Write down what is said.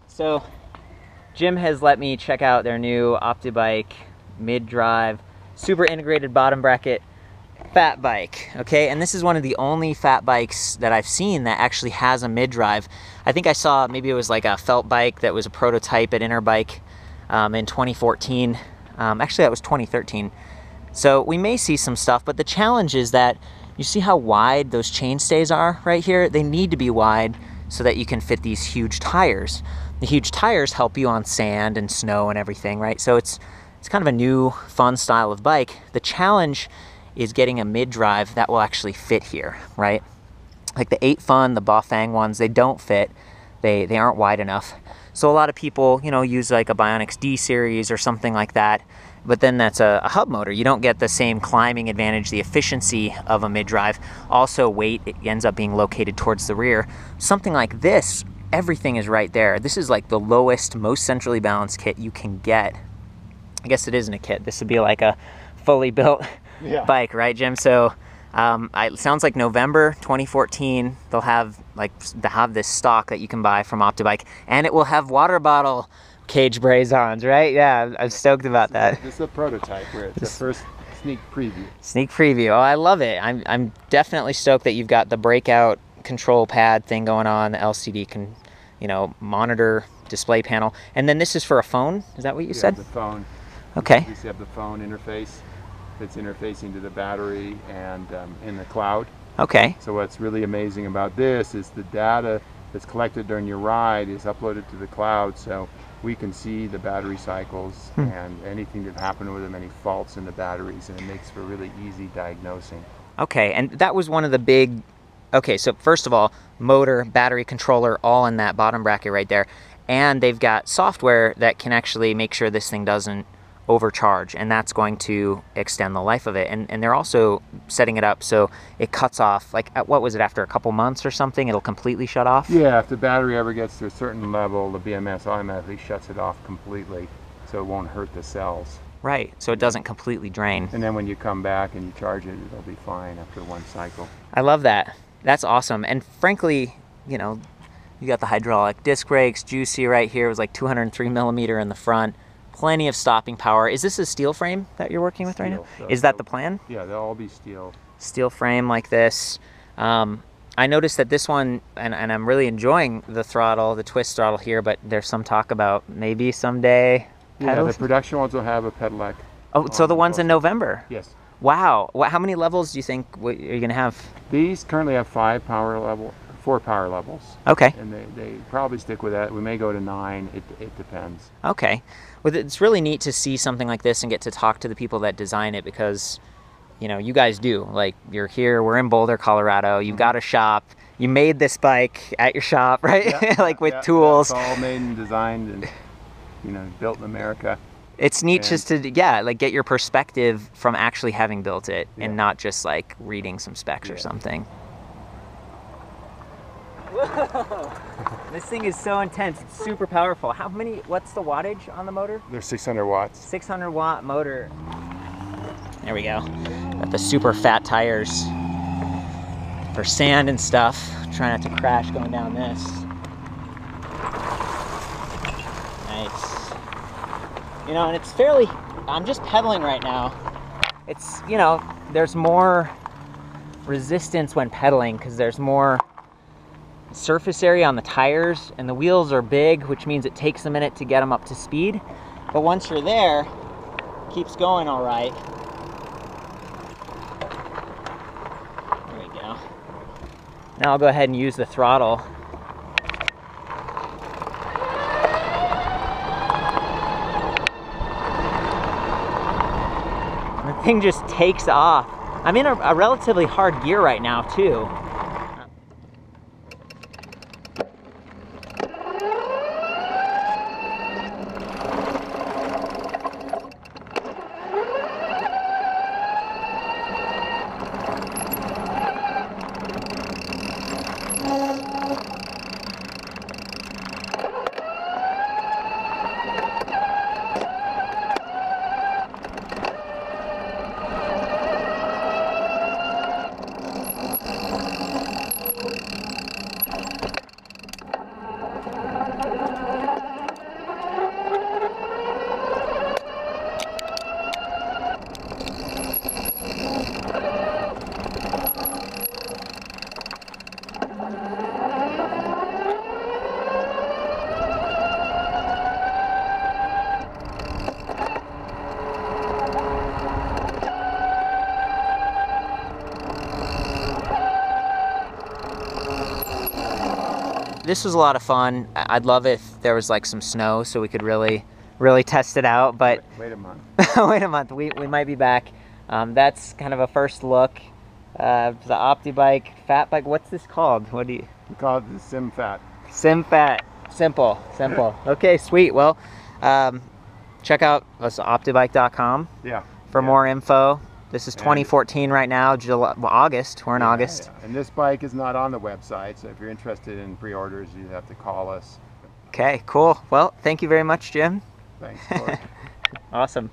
So Jim has let me check out their new Optibike mid-drive super integrated bottom bracket fat bike, okay? And this is one of the only fat bikes that I've seen that actually has a mid-drive. I think I saw, maybe it was like a felt bike that was a prototype at Interbike in 2014. Actually, that was 2013. So we may see some stuff, but the challenge is that you see how wide those chainstays are right here? They need to be wide so that you can fit these huge tires. The huge tires help you on sand and snow and everything, right? So it's kind of a new, fun style of bike. The challenge is getting a mid-drive that will actually fit here, right? Like the 8 Fun, the Bafang ones, they don't fit. They aren't wide enough. So a lot of people, you know, use like a Bionics D series or something like that, but then that's a hub motor. You don't get the same climbing advantage, the efficiency of a mid-drive. Also weight, it ends up being located towards the rear. Something like this, everything is right there. This is like the lowest, most centrally balanced kit you can get. I guess it isn't a kit. This would be like a fully built bike, right, Jim? So it sounds like November 2014, they'll have this stock that you can buy from Optibike, and it will have water bottle cage braze-ons, right? Yeah, I'm stoked about that. This is a prototype where it's the first sneak preview. Sneak preview. Oh, I love it. I'm definitely stoked that you've got the breakout control pad thing going on, the LCD monitor display panel, and then this is for a phone. Is that what you said? The phone. Okay. You have the phone interface that's interfacing to the battery and in the cloud. Okay. So what's really amazing about this is the data that's collected during your ride is uploaded to the cloud, so we can see the battery cycles and anything that happened with them, any faults in the batteries, and it makes for really easy diagnosing. Okay, and that was one of the big... Okay, so first of all, motor, battery controller, all in that bottom bracket right there. And they've got software that can actually make sure this thing doesn't overcharge, and that's going to extend the life of it. And they're also setting it up so it cuts off, like, what was it, after a couple months or something, it'll completely shut off? Yeah, if the battery ever gets to a certain level, the BMS automatically shuts it off completely, so it won't hurt the cells. Right, so it doesn't completely drain. And then when you come back and you charge it, it'll be fine after one cycle. I love that. That's awesome. And frankly, you know, you got the hydraulic disc brakes, juicy right here. It was like 203 millimeter in the front. Plenty of stopping power. Is this a steel frame that you're working with right now? So is that the plan? Yeah, they'll all be steel. Steel frame like this. I noticed that this one, and I'm really enjoying the throttle, the twist throttle here, but there's some talk about maybe someday pedals? Yeah, the production ones will have a pedelec. Oh, so the ones in November? Yes. Wow. How many levels do you think are you going to have? These currently have 4 power levels. Okay. And they probably stick with that. We may go to 9. It depends. Okay. Well, it's really neat to see something like this and get to talk to the people that design it, because, you know, you guys do. Like, you're here, we're in Boulder, Colorado. You've got a shop. You made this bike at your shop, right? Yeah, like with tools. It's all made and designed and, you know, built in America. It's neat just to, like get your perspective from actually having built it and not just like reading some specs or something. Whoa! This thing is so intense. It's super powerful. What's the wattage on the motor? They're 600 watts. 600 watt motor. There we go. Got the super fat tires for sand and stuff. Try not to crash going down this. Nice. You know, and it's fairly, I'm just pedaling right now. It's, you know, there's more resistance when pedaling because there's more surface area on the tires, and the wheels are big, which means it takes a minute to get them up to speed. But once you're there, it keeps going all right. There we go. Now I'll go ahead and use the throttle. The thing just takes off. I'm in a relatively hard gear right now too. this was a lot of fun. I'd love if there was like some snow so we could really test it out, but wait a month. wait a month, we might be back. That's kind of a first look. The Optibike fat bike, what's this called? What do you? We call it the SIMFAT. SIMFAT, simple. Okay, sweet. Well, check out optibike.com for more info. This is 2014 right now, August. We're in August. Yeah. And this bike is not on the website, so if you're interested in pre-orders, you have to call us. Okay, cool. Well, thank you very much, Jim. Thanks, Corey. Awesome.